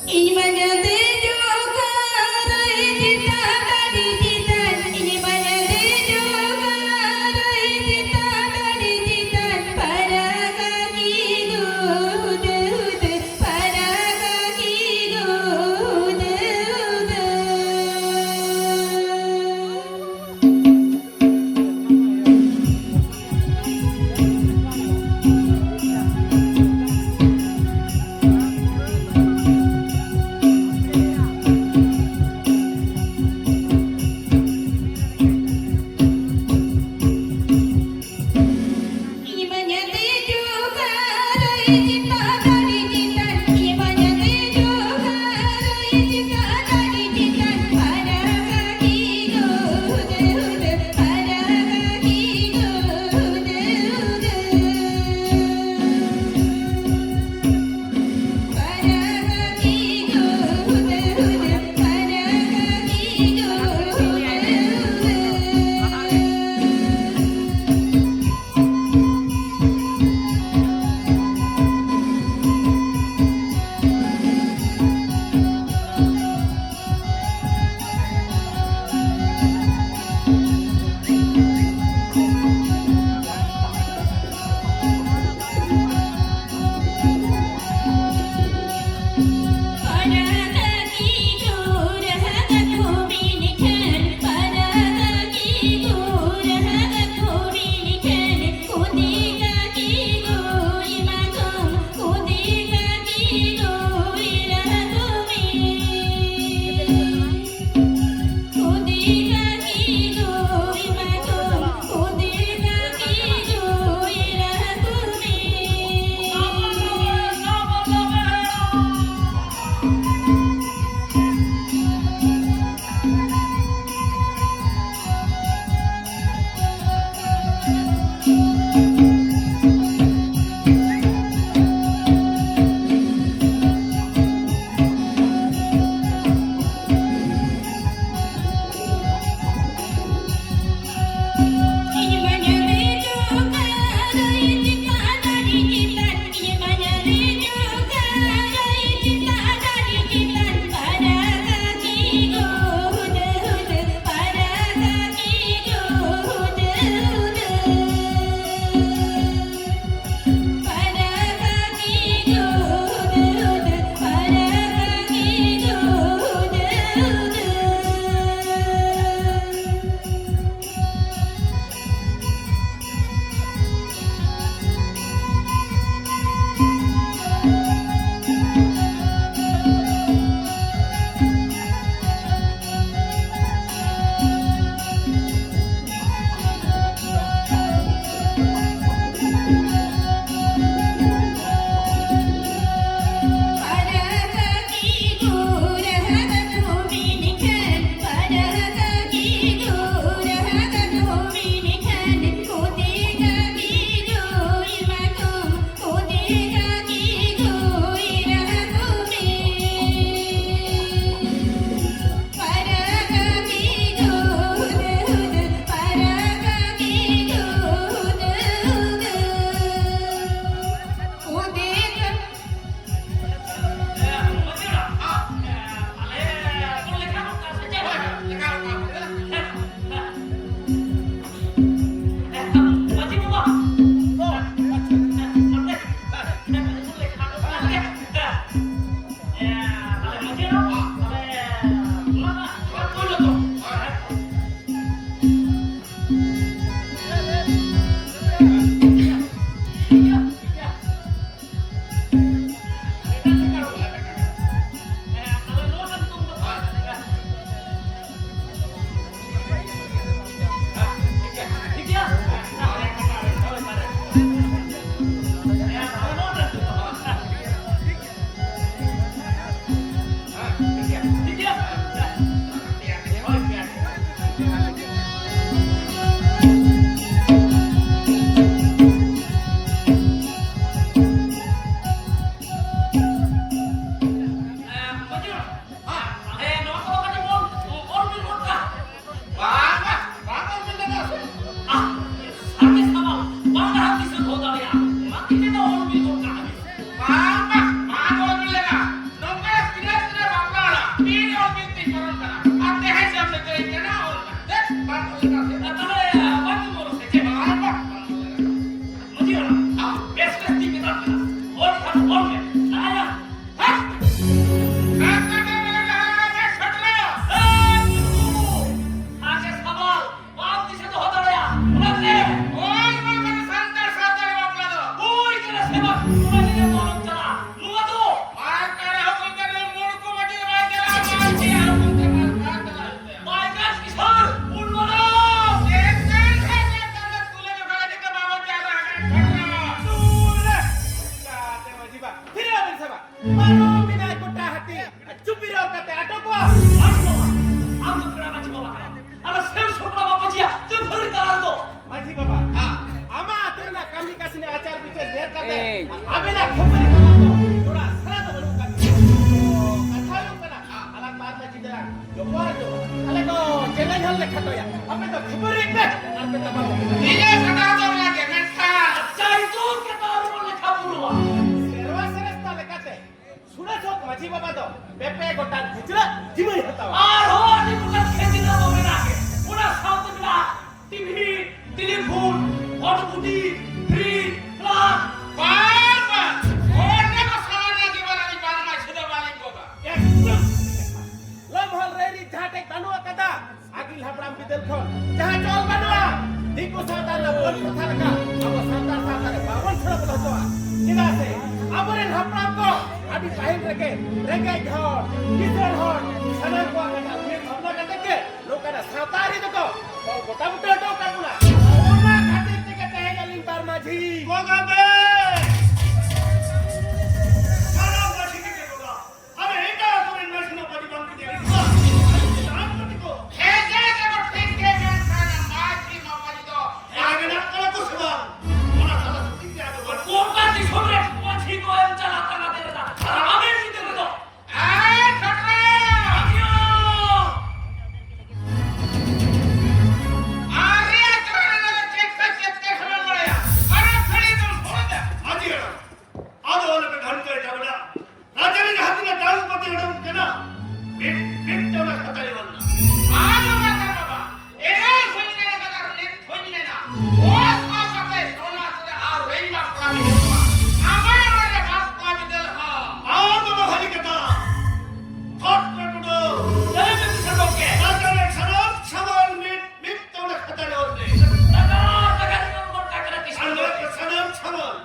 Ini mana juga kita tadi kita ini mana juga kita tadi kita para kaki dud para kaki dud minai kota hati. Cupiro kata atokwa. Aku kena macam apa kan? Ada sel sopa apa dia? Jempol kalah tu. Maji baba. Ama aturna kami kasih acar bicara dia kata. Abena khobari kalah tu. Thora sara tu baru kata. Kathayu kana. Anak baat maji dah. Jopar tu. Alek ko challenge hal lekha tu ya. Ape to khobari ke. Ape to babu. Ini kata tu lagi mereka. Cai tu kita orang lekha puluh. Serwa seresta lekate. Sudah sok maji baba tu. Pepe gotan hijra jimai hatawa. Arho ni bukan kerja nama mereka. Udah satu bila TV, telefon, auto budi, free, plus. Bapa, orang ko salah lagi mana ni bapa sudah balik bapa. Lam hal reri jahatek banua kata. Agil hapram bidel khon. Jaha chol banua. Diko sata na bon kotha laka. Abo santar sata re bawon chhara bola toa. Chida se aboren hapram ko adi pahil reke regai ghor, kisor hor, sanam ko kata phir bhamna kata ke lokana satari doko. Ko gota buta to kanuna. Ona khatir teke tahe galin bar maji. Kogabe. Salah masih kita bola. Abe ini aku ini masih nak bagi bangkit dia. Jangan begitu. Hege kalau tinggi kan masih mau bagi tu. Yang nak kalau tu semua. Mana salah tinggi ada buat. Bukan di sore, masih kau yang jalan tengah tengah. Apa yang kita tu? Kakak. Ayo. Arya kerana nak cek sama mereka. Mana kali tu boleh? Ajar. Ada orang berdahan kerja benda. Raja ni hati nak dalam pati orang kena. Bit orang kata ni mana? Ada orang bapa. Eh, kau ni nak kata ni, kau ni nak. Oh, apa kata? Orang sudah awal nak kami. Apa yang orang nak kami dah? Ada orang hari kata. Thot kerana. Jangan kita sebutkan. Raja ni salam, salam bit orang kata ni orang ni. Tengah nombor kakak di sana. Anda kesanam salam.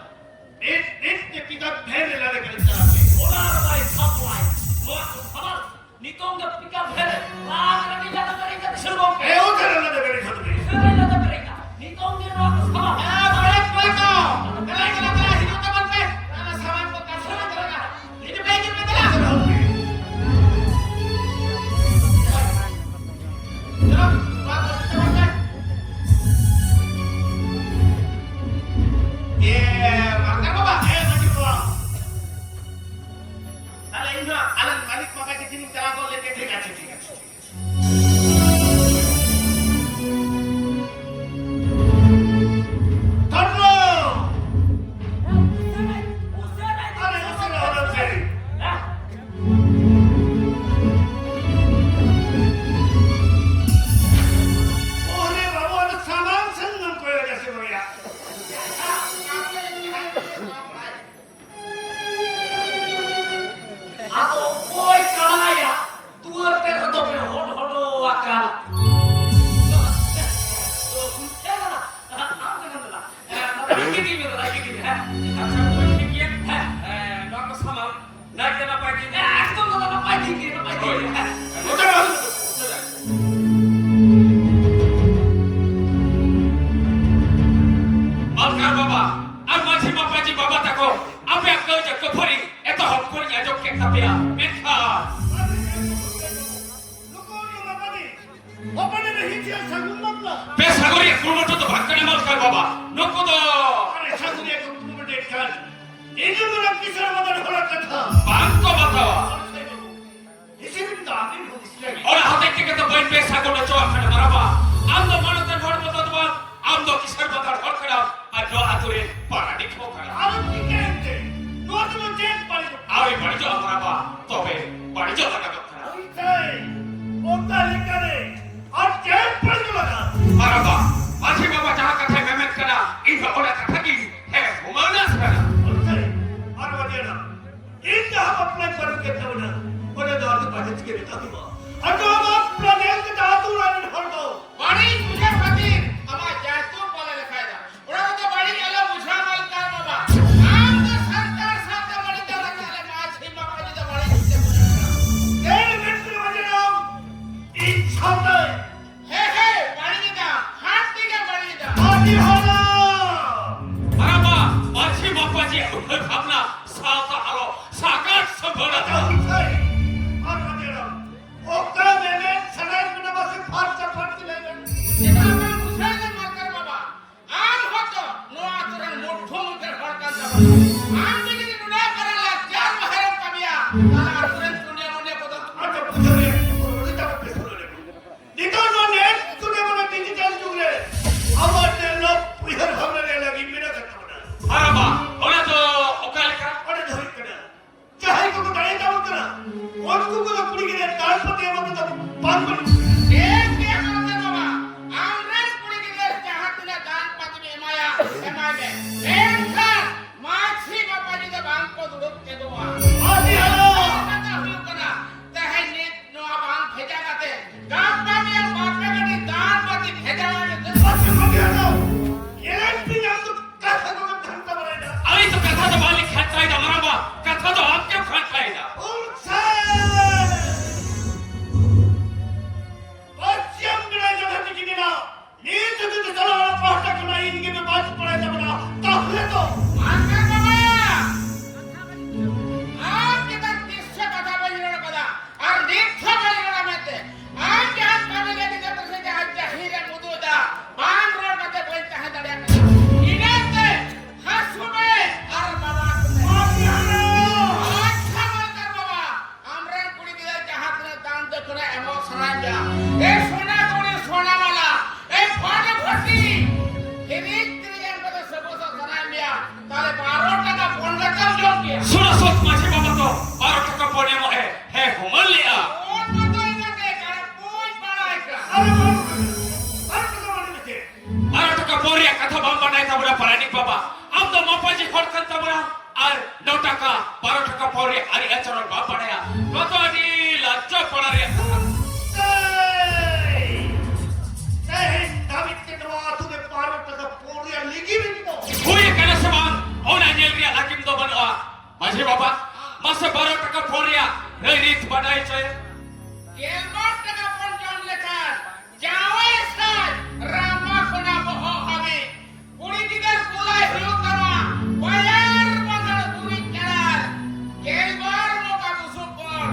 Bit ni kita beri lada kerja. Orang lain supply. Luar sabar. Nikong dah pikir beres. Lain ni jangan mereka diserbu. Eh, udah lada beri satu ni. Sekarang dah mereka. Nikong dia luar sabar. Balik kau. Kalau hidup teman baik, karena sahabat kau kan salah kerana. Ini baik ni betul lah. Jangan, bawa teman baik. Makan apa? Maju keluar. Alah ini, alah balik makan di sini cara kau lihat ঠিক আছে. Tarno. Ada usaha orang sini. Oleh bawa ada salam senang kau yang kasih mereka. Aku boy kaya. Tua terhadap holo akal. Pesagori kurma tu bhakkan amal kar baba. Nokko do. Are sagori ek kurma date kar. Ini orang kisah madan horat katha. Bangko batawa. Isi bin da api bhusle. Ora hate ke kata bain pesagori choa khana maraba. Amdo manatan hor botadwa. Amdo kisar badar hor khana. Ado ature para dikho khana. Aro kikente. No to jet pari. Awi pari jo maraba. Tobe pari jo taka khana. Oitai. Ota lekare. Ar jet pari laga. Maraba. Masih bapa jahat kata memet kena. Ibu orang kata gini. Humana sekarang. Oke. Arwah dia nak. Ini apa plan baru kita mana? Pada dah tu budget kita kita tu. Atau apa plan yang kita atur lain hardo. Bari muda fatir. Ama jatuh pada lekaya. Orang tu bari kalau muda malka bapa. Am tu sarkar sarkar bari jalan jalan masih bapa itu bari. Kau betul macam nam. Insyaallah. Hehe, bari kita. Hati kita bari kita. Hati hala. Maraba, masih bapa je. Karena sahaja halo, sahaja sempurna. aturan dunia dunia kota. Ada punya kita betul ni. Dito no net tu dia mana digital tu ni. Awak ni lo punya hamil ni lagi mina kata mana. Araba, orang tu okal kan? Orang tu kena. Jahai ko dari tahu kena. Orang ko ko puri kena tahan pati apa tu pan pan. Ek dia kata baba. Amran kuri kita jahat tu dan pati ni emaya. Emaya. Engkar machi bapa juga bangko duduk ke doa. Adi halo. Kata huyu kena. Tahai ni noa bang bheja kate. Gappa ni bapa ni dan pati bheja kate. Pasti ko dia halo. Yang punya tu kata ko dhanta mana dah. अभी तो कथा तो मालिक खाता ही था मरबा कथा तो आप क्यों खाता ही था बच्चम बिना जगह की बिना नीच दिन चला वाला पाटा करना इनके में बात पड़ा था बना ताहले तो Angkat baba. Aap kita tisya kata bajirana kata. Ar ditha bajirana mete. Aap jahat kami lagi kita terus jahat jahiran mududa. Bang rol kata boleh jahat ada kata. Ingat hasume ar baba kene. माफी hello Acha malkar baba. Amran kuri kita jahat na dan to kena emosional ja. Sona kuri sona mala. Bhane bhati. Hirik triyan kata sebuah sanan dia. Tale 12 টাকা 15 টাকা যোগ কিয়া सुनो सोच माझे बाबा तो 12 टका पड़ने में है घुमल लिया और बताई जाते कर कोई बड़ा है अरे बाप रे माने में 12 टका पोरिया कथा बम बनाई था बड़ा परानिक बाबा अब तो मापाजी खोल करता बड़ा और 9 टका 12 टका पोरिया अरे अचरन बाप बनाया तो अडी लज्जा पड़ा रे David ke dua tu ke paru tak pori lagi begitu. हुई कने समान ओना नेल रिया लाकिम तो बनवा माझे बाबा मसे 12 टका पोरिया रे रीत बनाई छे केलबट টাকা 50 লেখা যাওয়ে সাজ রামা কোনা বহ হবে পুরি দিদের কোলাই হলো কামা বায়ার বদল পুরি কেলার কেলবার মোকা বুসুপর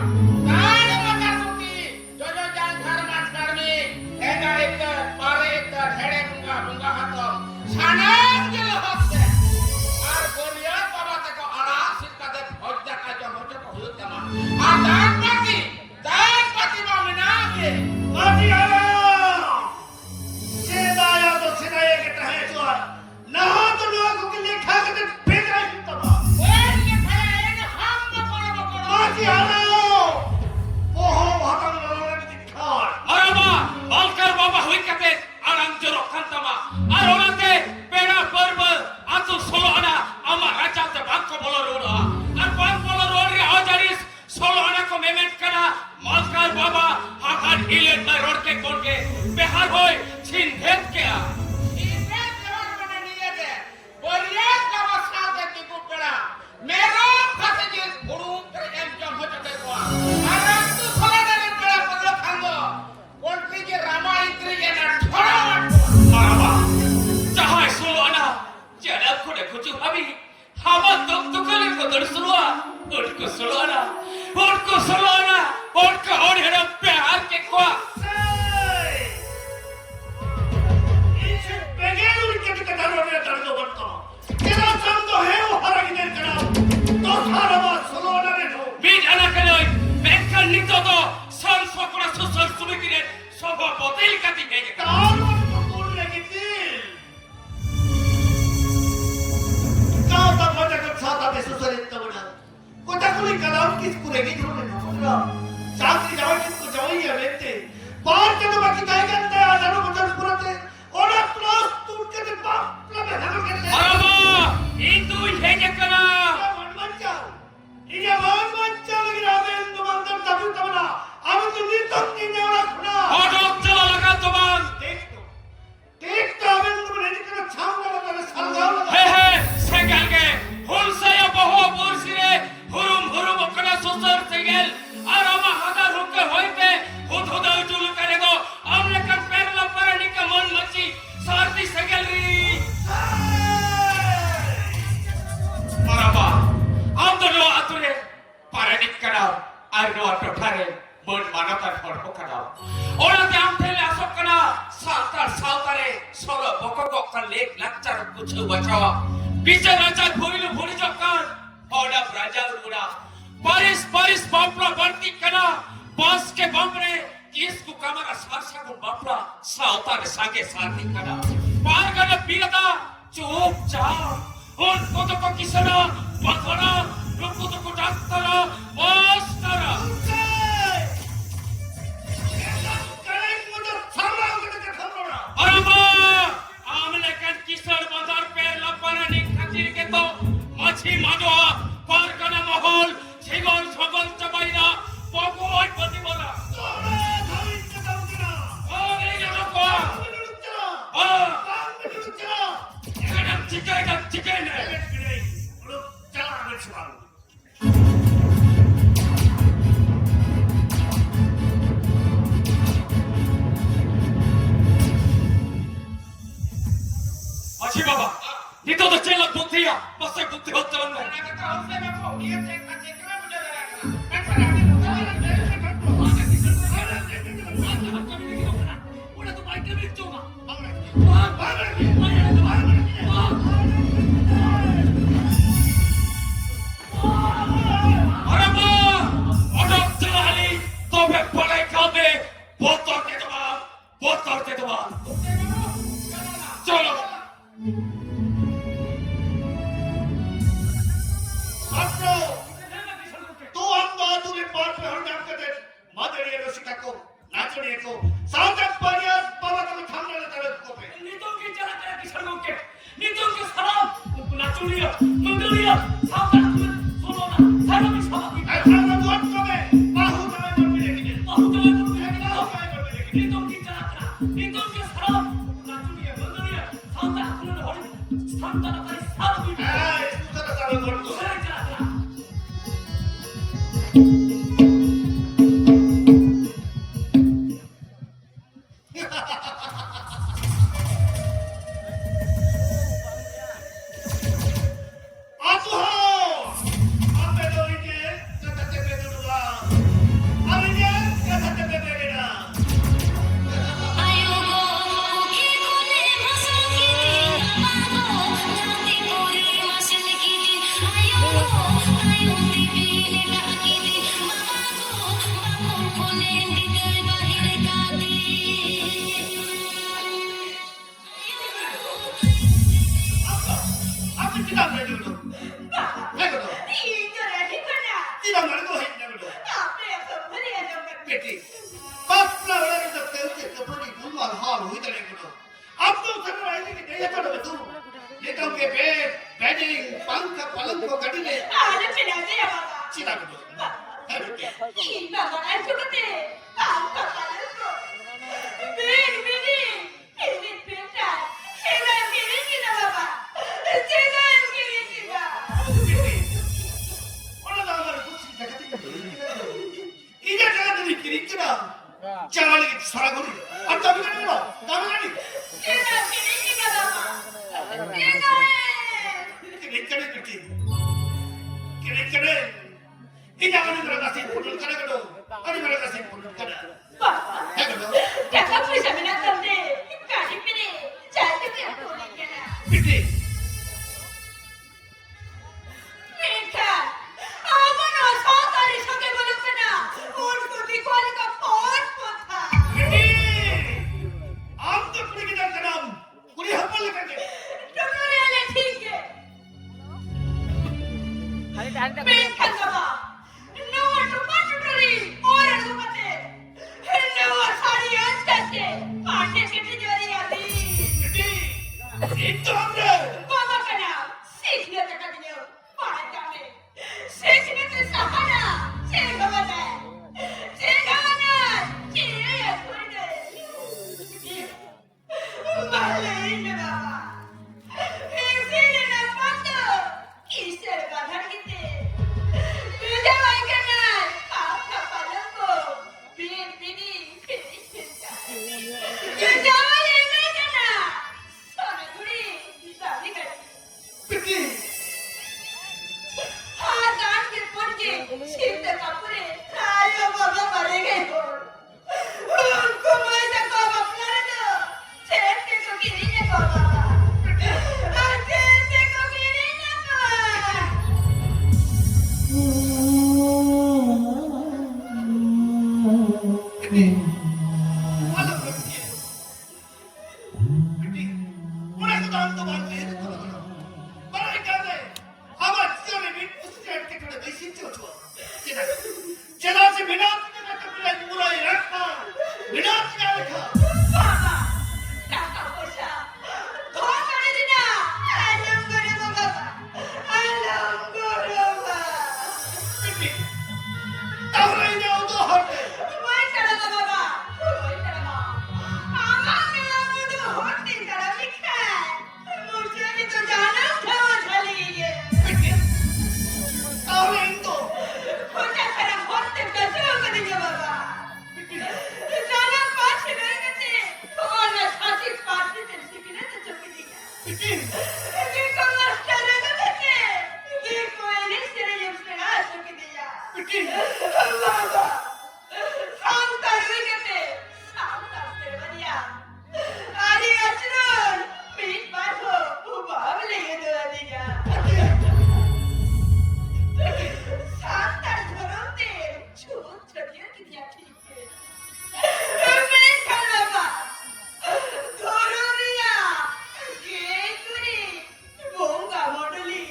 তার মোকা মুতি জজো জান ঘর মাঠ করবে এগা এক পারে এক ঢেড়ে বুঙ্গা বুঙ্গা হাত সানাম গেল হচ্ছে আর গরিয়া বাবা থেকে আরাসির কাছে ভজ্জা কাজ হচ্ছে হলো কামা আর দান পাতি মামনাকে माफी हलो सेदाया तो सेदाया के तहे तो ना तो लोग को लिखा के भेजा ही तब ওই লেখায় হাম বকড় বকড় माफी हलो ओहो भागम लोग दिखार मरबा बालकर बाबा हुई कते आराम जरो खंतमा और ओनाते पेड़ा पर्व आतु सोलोना अमा राजा ते बाको बोलो रोड़ा और बाक बोलो रोड़ी आजारिस सोलोना को मेमेंट करा मालकर बाबा हाथ हिले ना रोड के कोन के बिहार होय छिन भेद के आ ইবে জবান বনে নিয়েছে বলিয়া বাবা সাথে কি কুপড়া মেরো কাছে যে গুরু করে একজন হতে কোয়া আর রাতু সলাদারে বেড়া পড়লো খান্দ কোনটি যে রামায়িত্রী এনা ছড়া मरबा चाहे सोलोना जरा खोड़े कुछ हबी हवा तो करे को दर्शुआ उनको सोलोना उनका और हेरा प्यार के को इसे बेगेलुर के कथारो ने दर्दो बनतो केना संतो है वो हरगिने करा तो सारा बात सोलोना ने हो बीज आना कलो बेकर नितो तो सन सोकरा सुसर सुमितिरे सोबा बोतल काती के तार को कोन लगी दिल का तो मजा को छाता पे सुसरित तबड़ा कोटा कुली कलाम किस कुरेगी जो ने पूरा चाकरी जावे किसको जावई है बेटे बाहर के तो बाकी काय करते हैं आजानो बचन पुरते और प्लस टूट के तो बाप लबे हम के मरबा इन तू हे के करा इ게 만만짜리 라면 도망들 잡을 때마다 아무도 니떡니 내가 खुना और चला लगा तुमान देख तो हमें तुम रेडी करो छाव लगा तो सरगाव हे लगा सेगल के हुलसे बहु बुरसिरे हुरुम कना सुसर सेगल आरामा हदा रुके होइते हुदुदा जुल करेगो हमने कर पेरला परनी का मन मची सारती सेगल री मरबा हम तो लो आतुरे परनी करा আর নোয়া টোঠারে মন মানতার ফড় কাটাও ওনাতে আমঠেলে আসক কনা সালতারে সলো বকবকার লেক লাকচার কুছু বাঁচাওয়া বিচার রাজা ভুইল ভুড়ি জকার ওডা রাজা উড়া baris bapla berarti kena bas ke bamre isku kamera sarsagun bapla sautar sage sarti kena pargana pirata cup cha on koto ko kisana bakara koto ko daktara ostara arama amle kan kisar bazar pe lapara ni khatir ke to machi madoa pargana mahol জীবন সকল চাবাইরা পগই প্রতিবলা ওরে জানকো এখানে ঠিকাই না আছি বাবা নিতো তো চেলা বুদ্ধিয়া বসে বুদ্ধি হচ্ছে না ওটা তো বাইকে বিচ্ছো না আরে মা অডক চালি তবে পড়ে খাবে বোতলকে দেবা চলো तो हम तुम्हें पार्ट में हर नाम करते मादरिया रसिका को नाचनिया को साउथ परिया बाबा को थामने लगा तरह को पे नितों की चला तेरा किशन के नितों के सलाम नाचुलिया मंगलिया सावधान सुनो ना सारा भी सलाम ऐसा ना बहुत को में बाहु में बोल के लेके बहुत में तुम नितों की चला तेरा नितों के सलाम नाचुलिया मंगलिया सावधान सुनो हरि सावधान तेरी सारा भी ए तू तो सारा बोल को चला तेरा Pandey Bikin. Alam mo bikin. Bikin. Muna ko daw ito bang kayo ito. Para ikaw na আমার জীবনে বিপুষ্টের থেকে বেশি চোট যেটা আছে বিনোদ পুরাই রাখা বিনোদ লেখা বাবা টাকা পয়সা ধর করে দিনা আলম করে বাবা আলম করে বাবা তাহলে নেও তো হবে ওই ছাড়া না বাবা ওই ছাড়া না আমার নাম তো হতে ছাড়া লিখা মুঝে তো জানা খাওয়া ঝালিয়ে তাহলে তো ওটা ছাড়া হতে কাছে করে দিও বাবা জানা পাশে রয়ে গেছে তোমার না সাথে পাশে শিখিনে তো চোখে দিও বিকিন দেখো মাস্টার গেছে দেখো এনে সেরে যেতে না চোখে দিও বিকিন বাবা শান্তা রয়ে গেছে শান্তা সেরে বাড়িয়া আরে আচরণ পিট পাঠো বাবলে গেছে দিয়া শান্তার ধরতে ছোট ছোটিয়ে দিয়া ঠিক মেরে খালাবা ধররিয়া কে করে গঙ্গা মডলি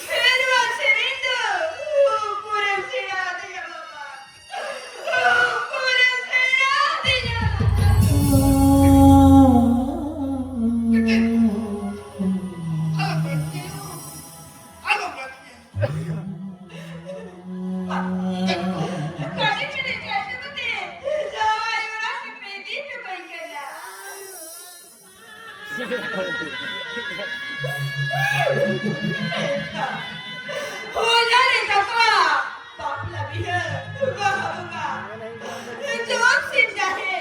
ফেরবা সেরিndo উপরে ছেড়া দিয়া বাবা উপরে ছেড়া দিয়া আলো বিকিন কাটি চলে যাচ্ছে বতে যাওয়াই ওরা পেদি তো কই গেলা ও জানে কাকা পাপলা বিহে বাবা জোক সিন যাহে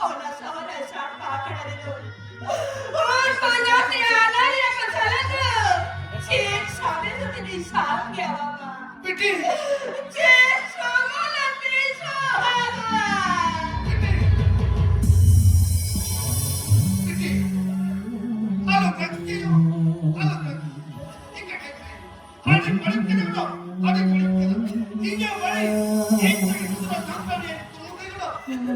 ওনা সহরা শাট পাকড়া দে দো और कोना से आना या कथला तो चेक सामने तो तेरी साथ गया बाबा বিকিন चेक सामने तेरी साथ বিকিন আলো বিকিন আলো বিকিন আরে বড় কেন না আরে বড় কেন ইয়ে বড় এক মিনিট তো সামনে চলে গেল চলে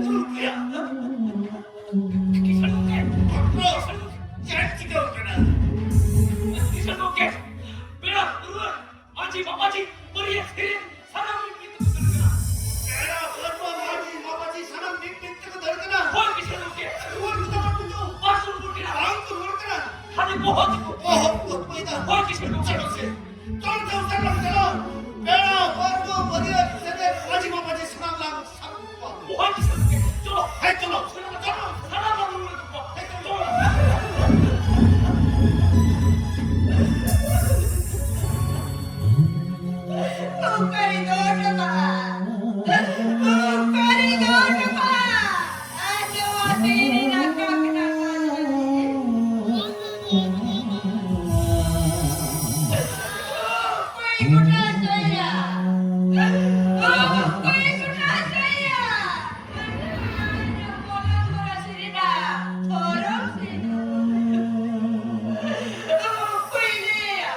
কিসের মুখে গেল যাচ্ছি তো না কিসের মুখে বেড়া পুরো আজি বাবাজি পরিয়ে ফিরে সারা কিন্তু না এরা বলবো বাবাজি সারা মিট থেকে ধরতে না কোন কিসের মুখে ওর তো কিন্তু বাসুর মুখে না আম তো ধরতে না খালি বহুত ওহ পয়দা কোন কিসের মুখে চল চল চল চল বেড়া বলবো বলিয়ে সেদের আজি বাবাজি সালাম লাগ সব কোন কিসের মুখে চলো হ্যাঁ চলো চলো সারা বাবু চলো ऊपरी दोट पा ऊपरी दोट पा आजो तेरी ना काकना कोई गुटा सैया कोई गुटा सैया बोलो मोरा सिरिना थोरो सिनो कोई लिया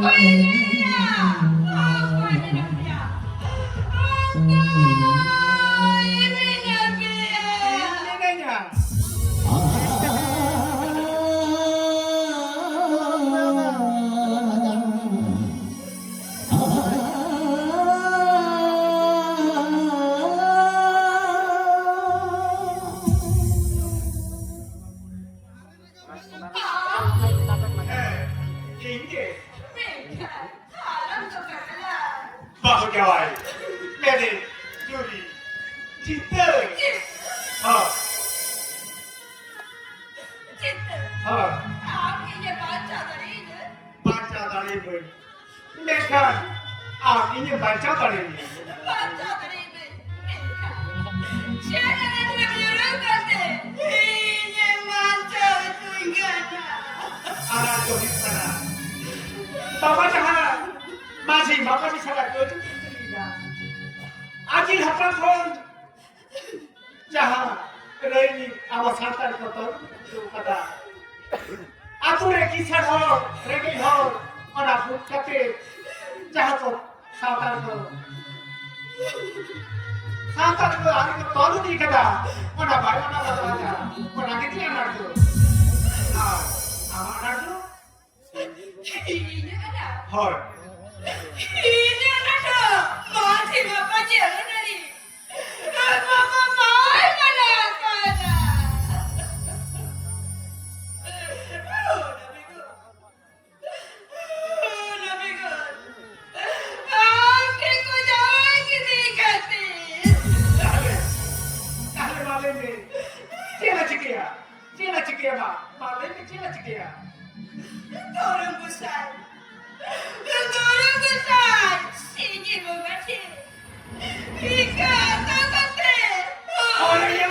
कोई लिया कोई लिया বাহ গাওয়াই মেরে জুরি জিতে হ্যাঁ হ্যাঁ বাচ্চা দাঁড়িয়ে বই লেখান আপনি যে বাচ্চা দাঁড়িয়ে আর তো না বাবা যাহা মাঝি বাবাজি ছাড়া কেউ তো চিনতে না আজি হাতার ফোন যাহা রইনি আমার সাঁতার কত কথা আতুরে কি ছাড় রেডি হও ওরা ফুটকাতে যাহা তো সাঁতার করো Santar itu hari itu tolu di kata. Mana bayi mana baca. Mana kita yang narjo. Anak narjo. Ini ada. Hor. Ini ada. Mati bapak jalan dari. Mama mai mana ada. Cina cikia ma, malam ini cina cikia. Orang besar, sini berbaca. Ika takate. Orang yang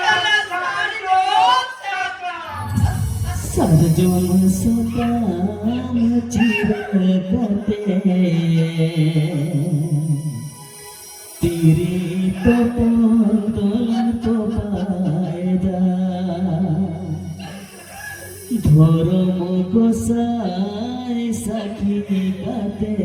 Sarjam sakam chiragate tiri topolan topaida ধরম গোসাই সাখী কাতে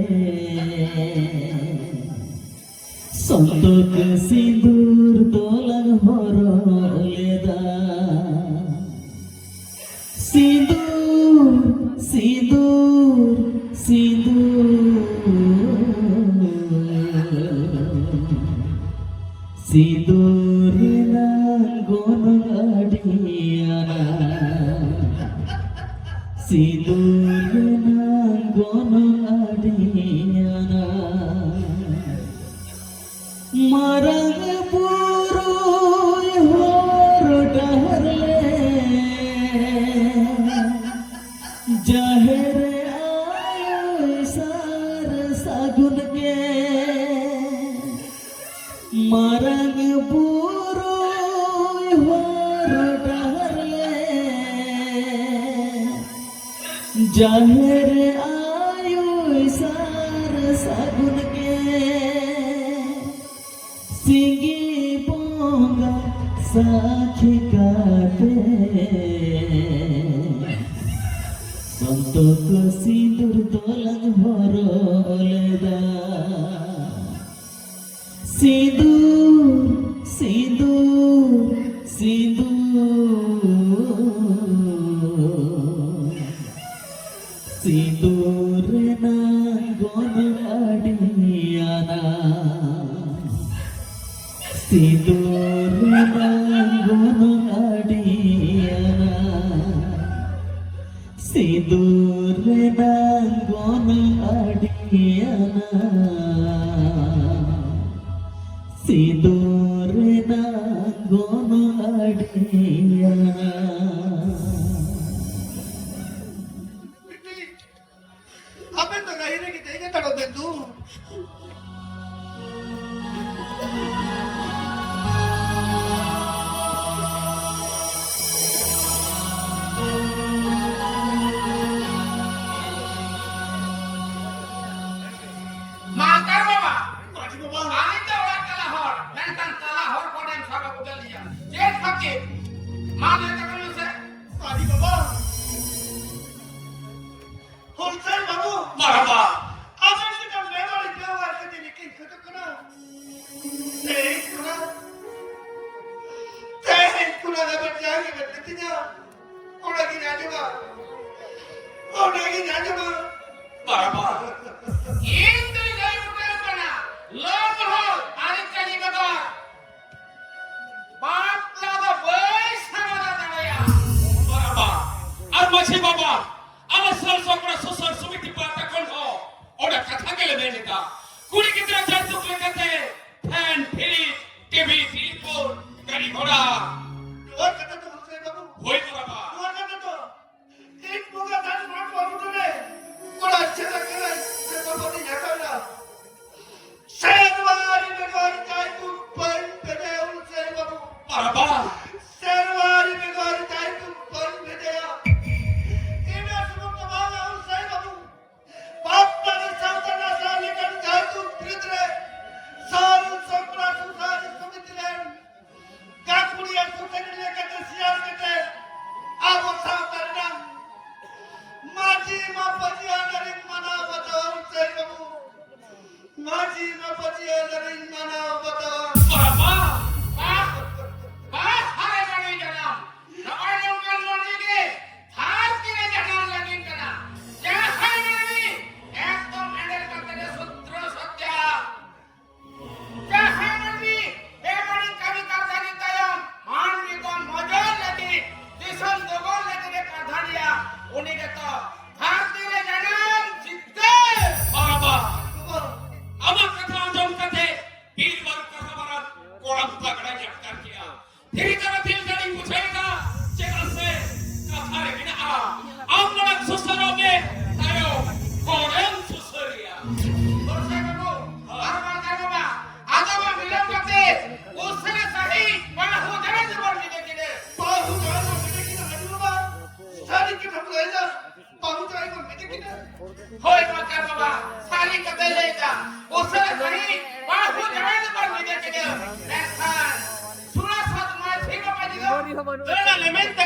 সন্তক সিঁদুর তোলার হরলেদা সিঁদুর সিঁদুর সিঁদুর সিঁদুর না গনগাড়িয়ানা সিঁদুর না গনগাড়িয়ানা মারগ পুরুই হর ডহরলে জাহের আয় সার সাগুন কে মারগ পুরুই হর ডহরলে জাহের আয় সার সাগুন কে সিঙ্গি বঙ্গা সাখী কাতে সন্তক সিঁদুর তোলাং হরলেদা সিঁদুর সিঁদুর সিঁদুর সিঁদুর না গনগাড়িয়ানা সিঁদুর না গনগাড়িয়ানা সিঁদুর না গনগাড়িয়ানা সিঁদুর না গনগাড়িয়ানা Apa itu akhirnya kita ini taruh bentu. Makar baba. Tadi bapa. Ani to ora kala hor. Mentan kala hor kodem saga budaliya. Je thake. Mane takalo se. Tadi bapa. Holsel babu. মারাবা Apa sih kan memang di bawah kita ini kita kena. Kuna dapat jaga betulnya. Orang ini ada bang. Orang ini ada bang. মারাবা Indu jai budal kana. Lom hol arik kali baba. Baap lada boy samada daraya. মারাবা আর মাঝি বাবা আমার সরসকরা social সমিতি পাতা কোন হো ওটা কথা গেলে মেনেতা কুড়ি কিতরা জানতো লেখাতে ফ্যান ফ্রিজ টিভি টেলিফোন গাড়ি ঘোড়া Luar kata tu Holsel babu. হই মারাবা Luar kata tu. Ini bukan tas mak babu tu le. Orang cerita kena sesuatu ni nyata lah. Serwari begar cai tu pan beda Holsel babu. মারাবা Serwari begar cai tu pan beda. Ini semua kemana Holsel babu. Bapa ni saudara saya kan cai tu pridre. Sal sokra susah semitilan. Kakulian tu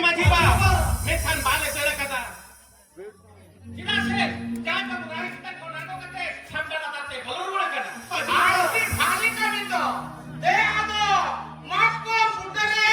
ᱢᱟᱹᱡᱷᱤ ᱵᱟ ᱢᱮᱱᱠᱷᱟᱱ ᱵᱟᱞᱮ ᱫᱟᱹᱲ ᱟᱠᱟᱫᱟ ᱪᱮᱫᱟᱜ ᱥᱮ ᱡᱟᱦᱟᱸᱭ ᱵᱟᱵᱩ ᱜᱟᱹᱲᱤ ᱠᱟᱛᱮ ᱠᱚᱱᱟᱰᱚ ᱠᱟᱛᱮ ᱥᱟᱢᱰᱟ ᱞᱟᱛᱟᱨ ᱛᱮ ᱵᱚᱞᱚ ᱨᱩᱣᱟᱹᱲ ᱟᱠᱟᱱᱟ ᱟᱨ ᱵᱷᱟᱞᱤ ᱠᱟᱹᱢᱤ ᱫᱚ ᱫᱮ ᱟᱫᱚ ᱢᱟঠ ᱠᱚ ᱯᱩᱴᱟᱹᱨᱮ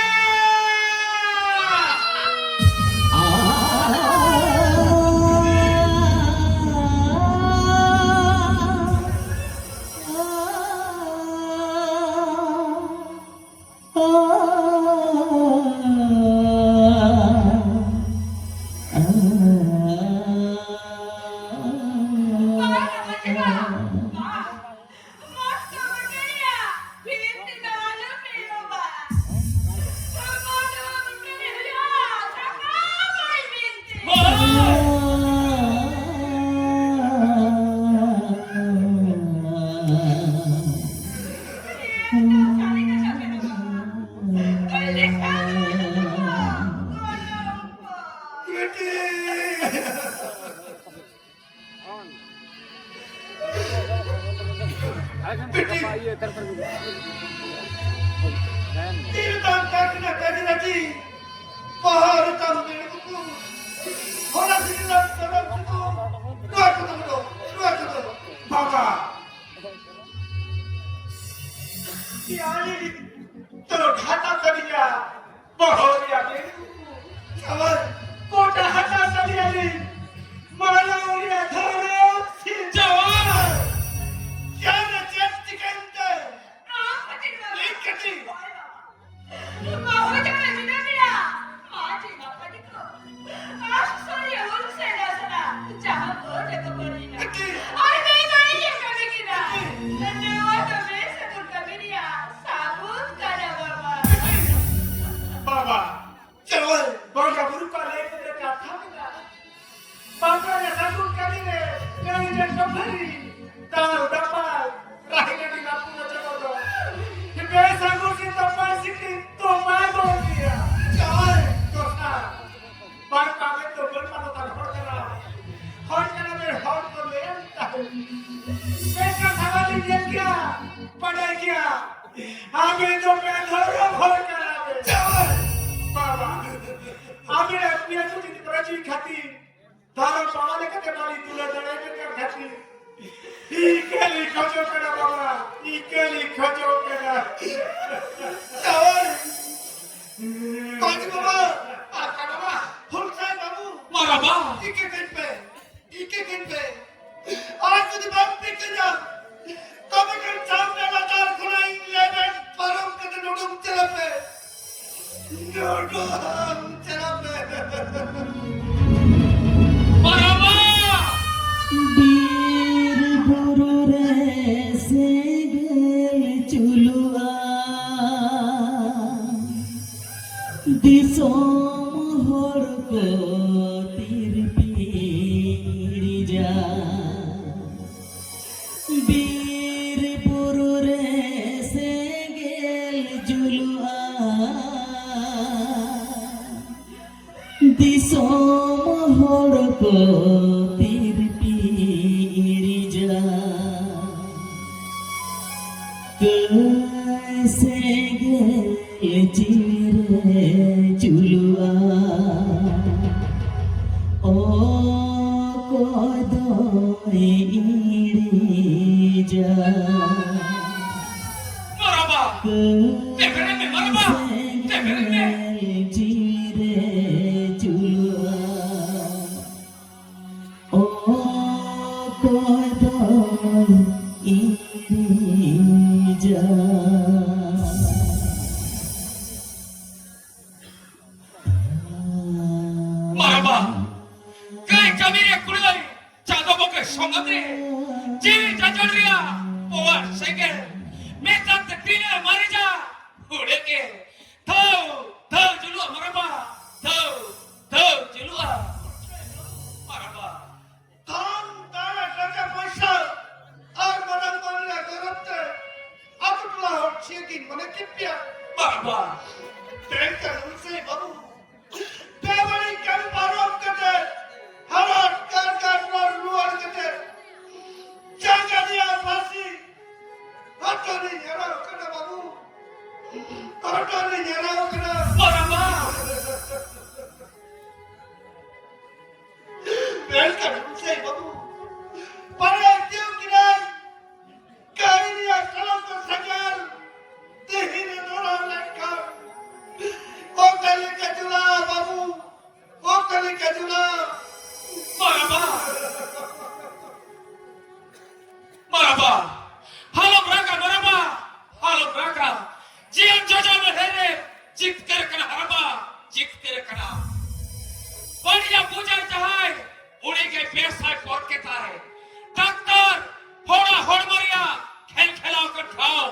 hau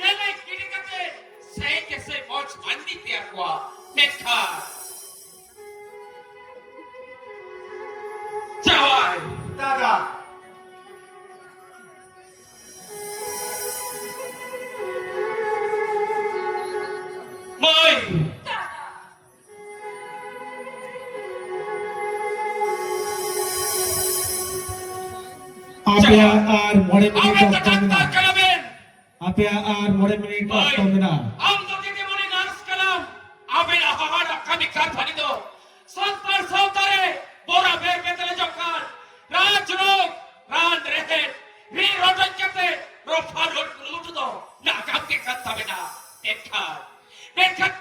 gele kini kate sei ke sei moch andi tia kwa mekha jawai দাদা moi Apa ar more minute aben of ta stamina. ta kalaben Apa ar more minute of stamina. am to didi moni nars kalam aben ahara kami kar phani do santar sautare bora ber betele jokar rajrok ran rehe ri rodan kate rofar rot lutu do na kam ke katta bena ekha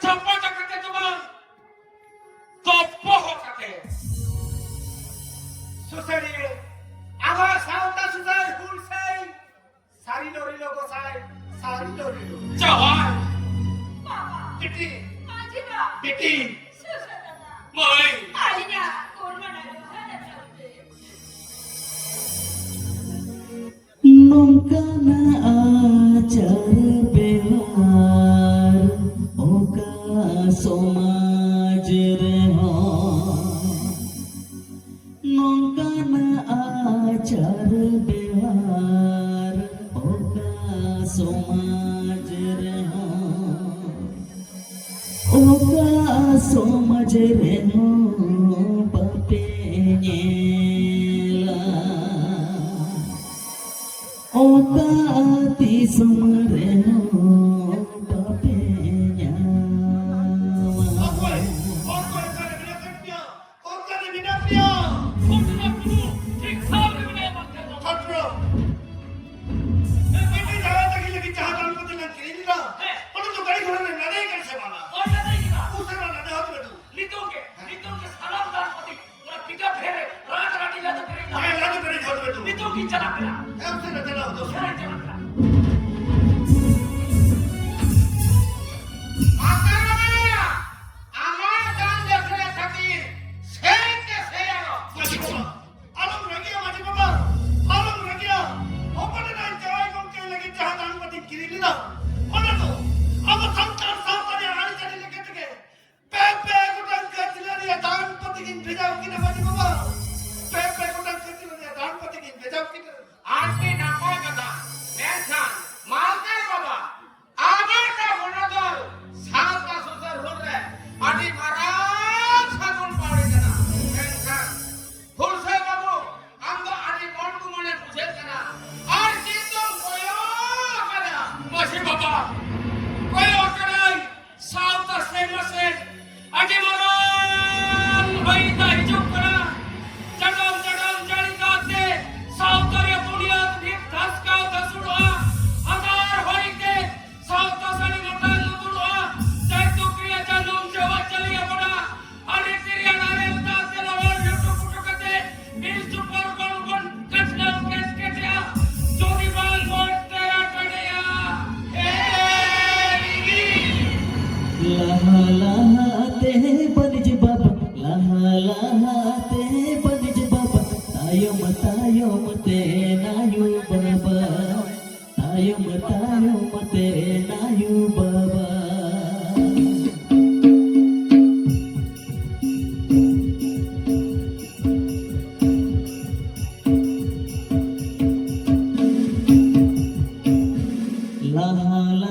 chapa kate tuman topo kate সুসারি আমার সাউন্ডা সুসার ফুল সাই সারি lorry লোক সাই সারি lorry লোক jawai বাবা টিটি আজিবা টিটি সুসাদা moi আলিনা কোরবানা রোহানা চলবে Nongka na ajar behar oka somaj reha. Nongka na ajar behar oka somaj reha. Oka somaj reha bape nyela. Oka ati sumreno papenya. Fortuna tu ঠিক সামনে বলে মারতে ওটা দেখি না নিতোকে সালাম দাস পতি ওরা পিটা ফেরে রাত রাতি লাতে ফেরে না নিতো কি চালা পেলা ফেরে চালা পেলা আমার গান দেখলে খাতির সেইতে সেই আলো আজকে নাপায় কথা মেনশন মালকার বাবা আমারটা বনদল সাতটা সুসার হলে আদি মারাজ সাগুন পাড়ে না মেনশন ফুলসে বাবু আমরা আদি বন্ধু মনে বুঝে না আর কিন্তু কয়ো করে মাসি বাবা কই ওকরাই সাউতা সেমসে আগে মরাল হইতা হিজুক করা জগম জগম জানি কাতে সাউতারে বুনিয়াদ ভিত ধাসকা ধাসুড়া আদার হইতে সাউতা সানি মোটা লুতুড়া চাইতু ক্রিয়া জানুম সেবা চালিয়ে পড়া আরে ক্রিয়া নারে তাতে লওয়ার জুটু কুটুকাতে বিল সুপার গলগন কাটলাম কেটকেটিয়া যদি বাল মরতে আটড়িয়া হে Laha laha te banij baba, laha laha te banij baba. Tayom tayom te nayu baba, tayom tayom te